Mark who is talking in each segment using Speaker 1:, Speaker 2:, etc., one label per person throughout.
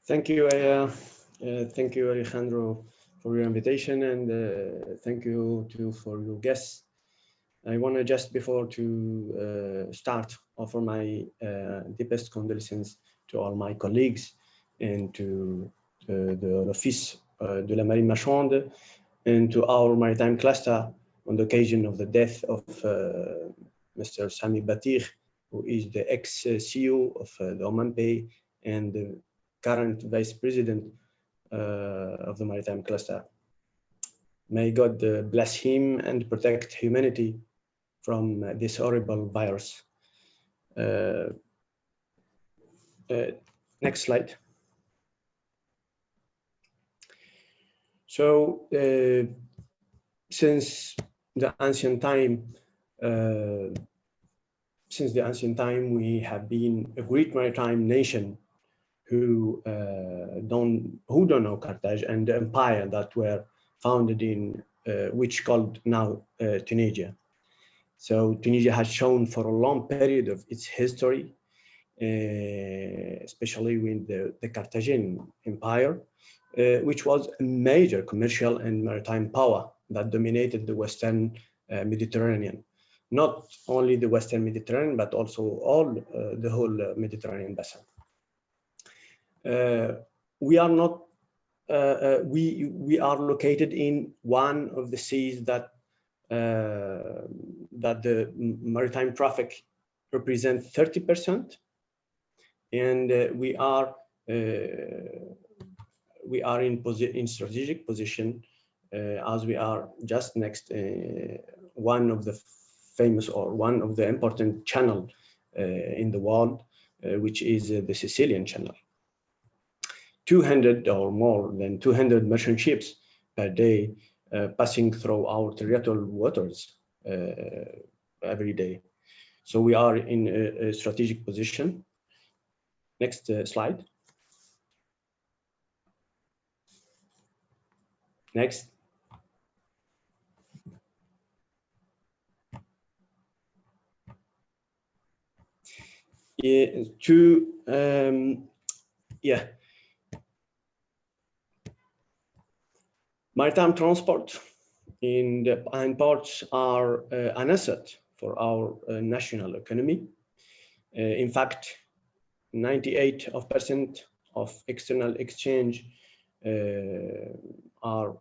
Speaker 1: Thank you, Alejandro, for your invitation, and thank you for your guests. I want to just before to start offer my deepest condolences to all my colleagues and to the Office de la Marine Marchande and to our maritime cluster on the occasion of the death of Mr. Sami Batir, who is the ex-CEO of the Oman Pay and the current vice president of the maritime cluster. May God bless him and protect humanity from this horrible virus. Next slide. So since the ancient time, we have been a great maritime nation who don't know Carthage and the empire that were founded in which called now Tunisia. So Tunisia has shown for a long period of its history, especially with the Carthaginian Empire, which was a major commercial and maritime power that dominated the Western Mediterranean. Not only the Western Mediterranean, but also the whole Mediterranean basin. We are not. We are located in one of the seas that the maritime traffic represents 30%, and we are in strategic position as we are just next one of the famous or one of the important channel in the world, which is the Sicilian Channel. 200 or more than 200 merchant ships per day passing through our territorial waters every day. So we are in a strategic position. Next slide. Next. Maritime transport and ports are an asset for our national economy. In fact, 98% of external exchange are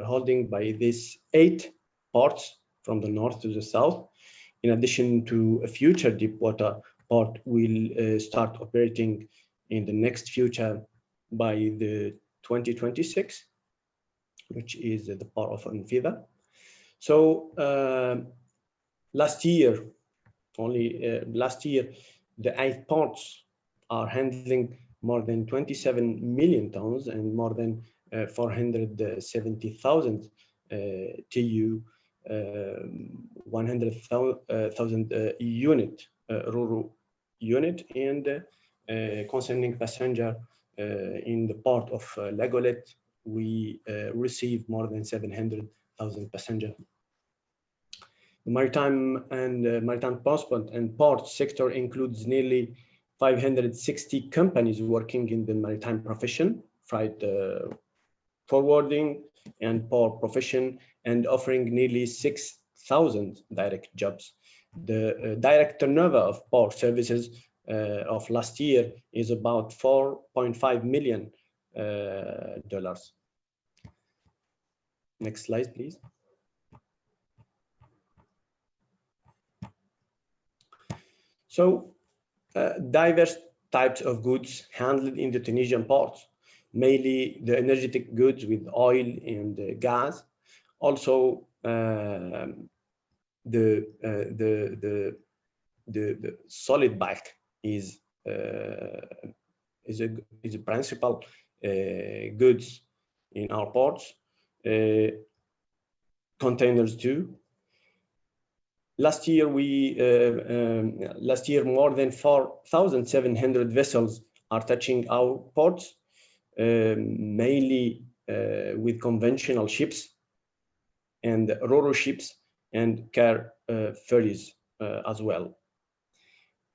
Speaker 1: holding by these 8 ports from the north to the south. In addition to a future deep water port will start operating in the next future by the 2026, which is the port of Anfida. So last year, the 8 ports are handling more than 27 million tons and more than 470,000 TEU, 100,000 unit, rural unit, and concerning passenger in the port of Lagolet, we receive more than 700,000 passengers. The maritime transport and port sector includes nearly 560 companies working in the maritime profession, freight forwarding and port profession, and offering nearly 6,000 direct jobs. The direct turnover of port services of last year is about $4.5 million. Next slide, please. So, diverse types of goods handled in the Tunisian ports, mainly the energetic goods with oil and gas. Also, the solid bulk is a principal goods in our ports. Containers too. Last year, more than 4,700 vessels are touching our ports, mainly with conventional ships and ro-ro ships and car ferries as well.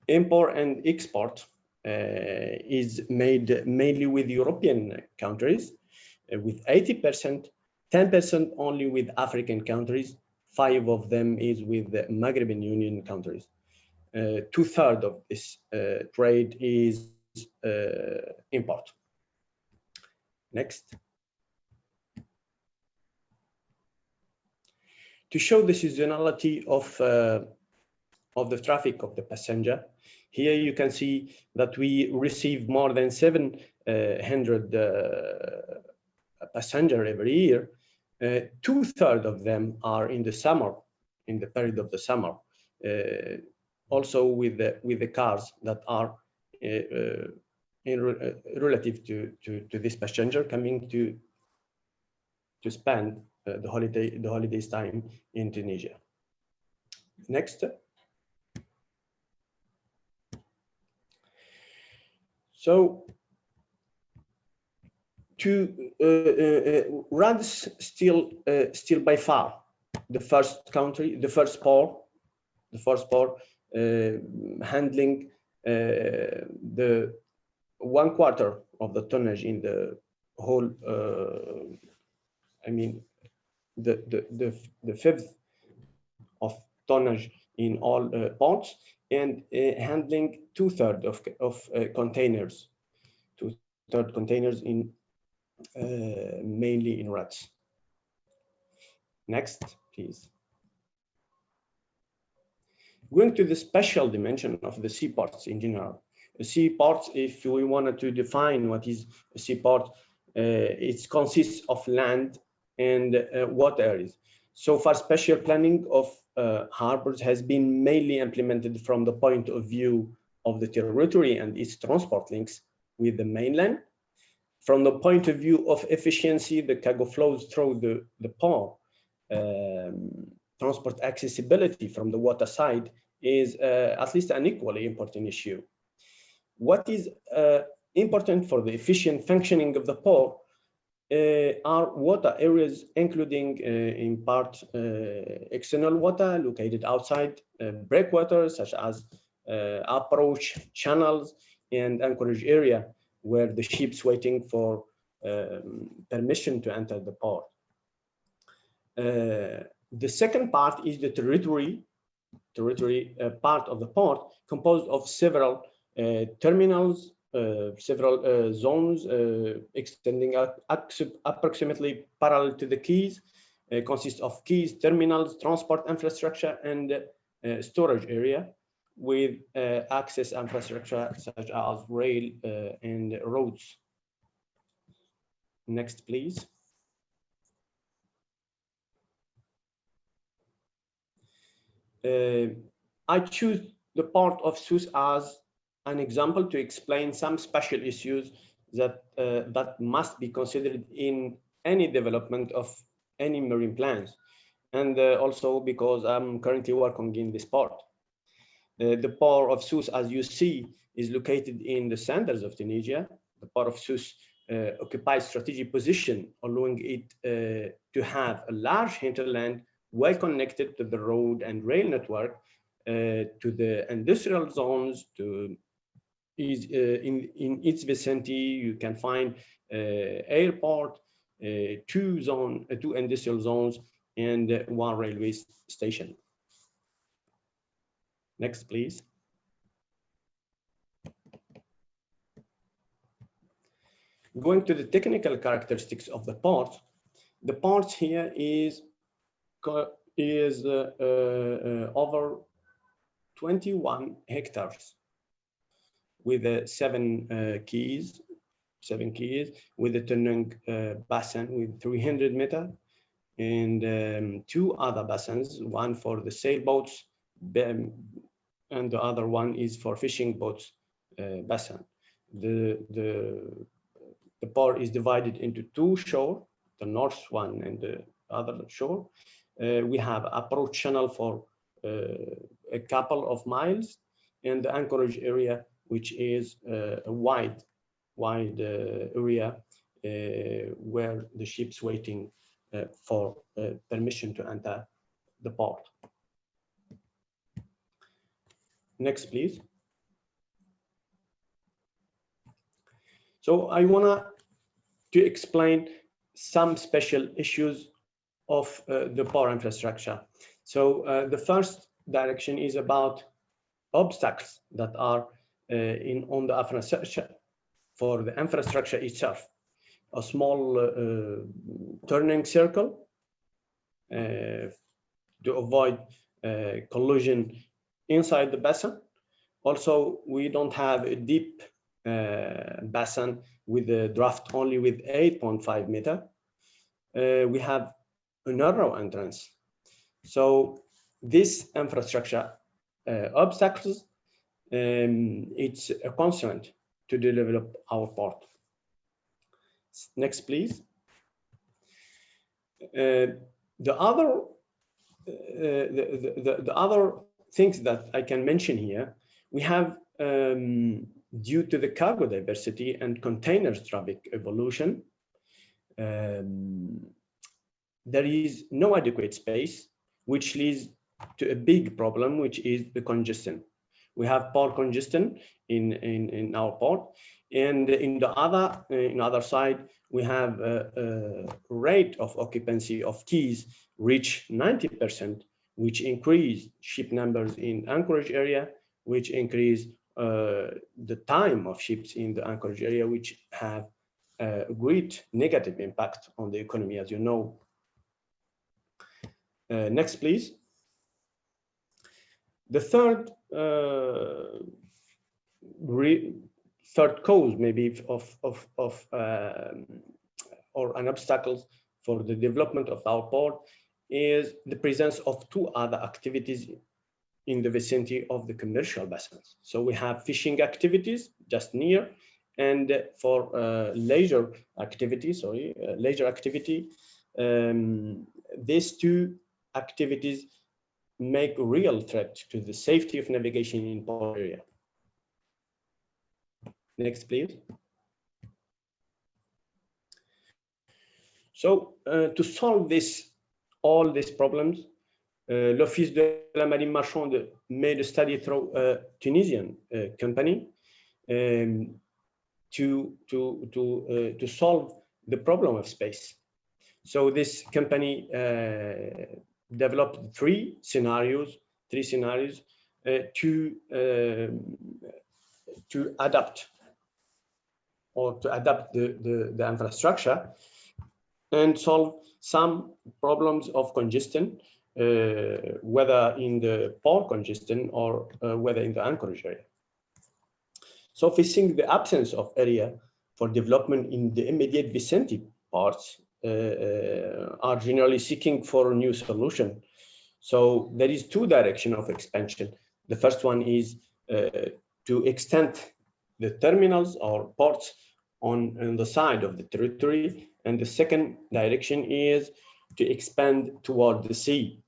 Speaker 1: Import and export is made mainly with European countries, with 80%, 10% only with African countries, 5 of them is with the Maghrebian Union countries. 2/3 of this trade is import. Next. To show the seasonality of the traffic of the passenger, here you can see that we receive more than 700 passengers every year. 2/3 of them are in the summer, in the period of the summer. Also with the cars that are relative to this passenger coming to spend the holidays time in Tunisia. Next. So Rwanda is still by far the first country, the first port handling the 1/4 of the tonnage in the whole. I mean, the fifth of tonnage in all ports, and handling 2/3 of containers, 2/3 containers in mainly in ruts. Next, please. Going to the special dimension of the seaports in general. Seaports, if we wanted to define what is a seaport, it consists of land and water areas. So far, spatial planning of harbors has been mainly implemented from the point of view of the territory and its transport links with the mainland. From the point of view of efficiency, the cargo flows through the port. Transport accessibility from the water side is at least an equally important issue. What is important for the efficient functioning of the port are water areas, including in part external water located outside breakwaters, such as approach channels and anchorage area, where the ships waiting for permission to enter the port. The second part is the territory part of the port, composed of several terminals, several zones extending approximately parallel to the quays, consists of quays, terminals, transport infrastructure, and storage area with access infrastructure such as rail and roads. Next, please. I choose the port of Sousse as an example to explain some special issues that must be considered in any development of any marine plans, and also because I'm currently working in this port. The port of Sousse, as you see, is located in the centers of Tunisia. The port of Sousse occupies strategic position, allowing it to have a large hinterland well connected to the road and rail network, to the industrial zones, to in its vicinity. You can find airport, two industrial zones, and 1 railway station. Next, please. Going to the technical characteristics of the port. The port here is over 21 hectares with 7 quays, with a turning basin with 300 meters, and 2 other basins, one for the sailboats, and the other one is for fishing boats basin. The port is divided into 2 shores, the north one and the other shore. We have approach channel for a couple of miles, and the anchorage area, which is a wide area where the ships waiting for permission to enter the port. Next, please. So I want to explain some special issues of the port infrastructure. So the first direction is about obstacles that are on the infrastructure for the infrastructure itself. A small turning circle to avoid collision inside the basin. Also, we don't have a deep basin with a draft only with 8.5 meter. We have a narrow entrance. So this infrastructure obstacles, it's a constraint to develop our port. Next, please. The other things that I can mention here, we have due to the cargo diversity and containers traffic evolution, there is no adequate space, which leads to a big problem, which is the congestion. We have port congestion in our port, and in the other side, we have a rate of occupancy of quays reach 90%, which increase ship numbers in anchorage area, which increase the time of ships in the anchorage area, which have a great negative impact on the economy, as you know. Next, please. The third cause maybe or an obstacle for the development of our port is the presence of two other activities in the vicinity of the commercial basins. So we have fishing activities just near, and for leisure activity, these two activities make a real threat to the safety of navigation in port area. Next, please. So to solve all these problems, l'Office de la Marine Marchande made a study through a Tunisian company to solve the problem of space. So this company developed three scenarios to adapt the infrastructure and solve some problems of congestion, whether in the port congestion or whether in the anchorage area. So facing the absence of area for development in the immediate vicinity ports are generally seeking for a new solution. So there is two directions of expansion. The first one is to extend the terminals or ports on the side of the territory, and the second direction is to expand toward the sea.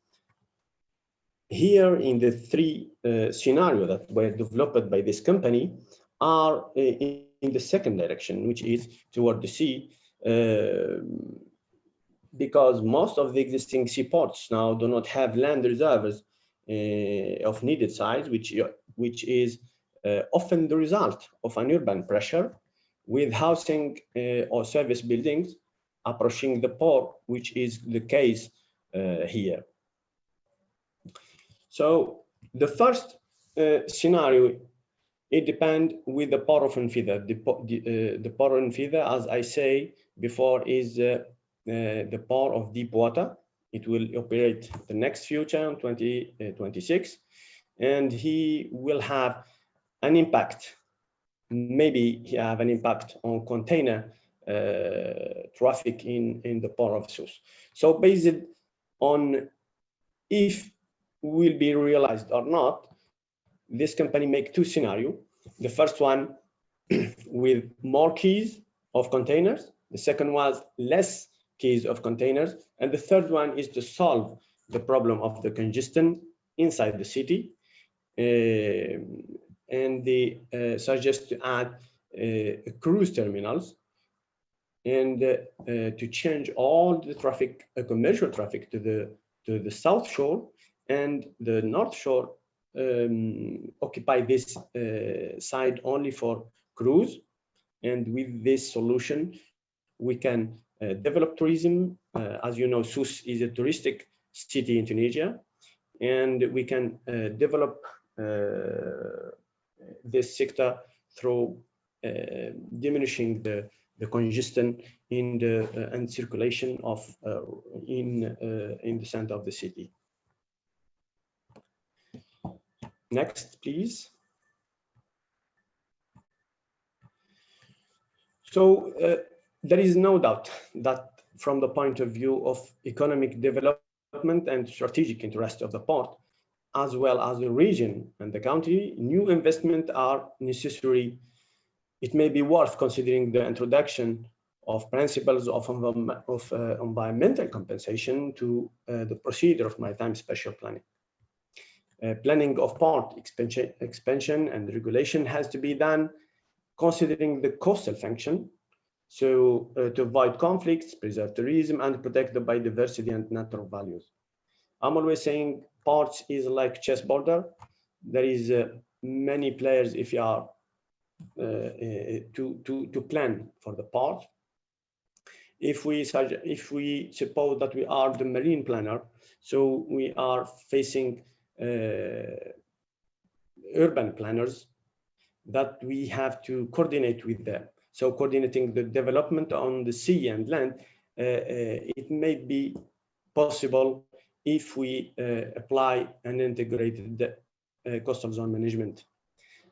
Speaker 1: Here in the three scenarios that were developed by this company are in the second direction, which is toward the sea, because most of the existing seaports now do not have land reserves of needed size, which is often the result of an urban pressure with housing or service buildings approaching the port, which is the case here. So the first scenario, it depends with the port of Enfida. The port of Enfida, as I say before, is the port of deep water. It will operate the next future in 2026, and he will have an impact. Maybe he have an impact on container traffic in the port of Sousse. So based on if will be realized or not, this company make two scenarios. The first one with more quays of containers. The second was less quays of containers. And the third one is to solve the problem of the congestion inside the city. And they suggest to add cruise terminals and to change all the traffic, commercial traffic to the south shore, and the north shore occupy this side only for cruise, And with this solution, we can develop tourism. As you know, Sousse is a touristic city in Tunisia, and we can develop this sector through diminishing the congestion in the and circulation of in the center of the city. Next, please. So there is no doubt that from the point of view of economic development and strategic interest of the port, as well as the region and the country, new investments are necessary. It may be worth considering the introduction of principles of environmental compensation to the procedure of maritime spatial planning. Planning of port expansion and regulation has to be done considering the coastal function, so to avoid conflicts, preserve tourism, and protect the biodiversity and natural values. I'm always saying ports is like chessboard. There is many players if you are to plan for the port. If we suppose that we are the marine planner, so we are facing urban planners that we have to coordinate with them. So coordinating the development on the sea and land, it may be possible if we apply an integrated coastal zone management.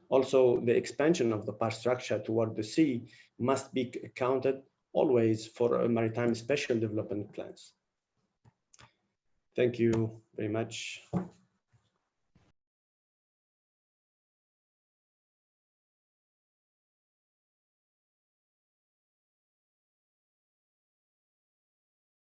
Speaker 1: Also, the expansion of the port structure toward the sea must be accounted always for maritime spatial development plans. Thank you very much.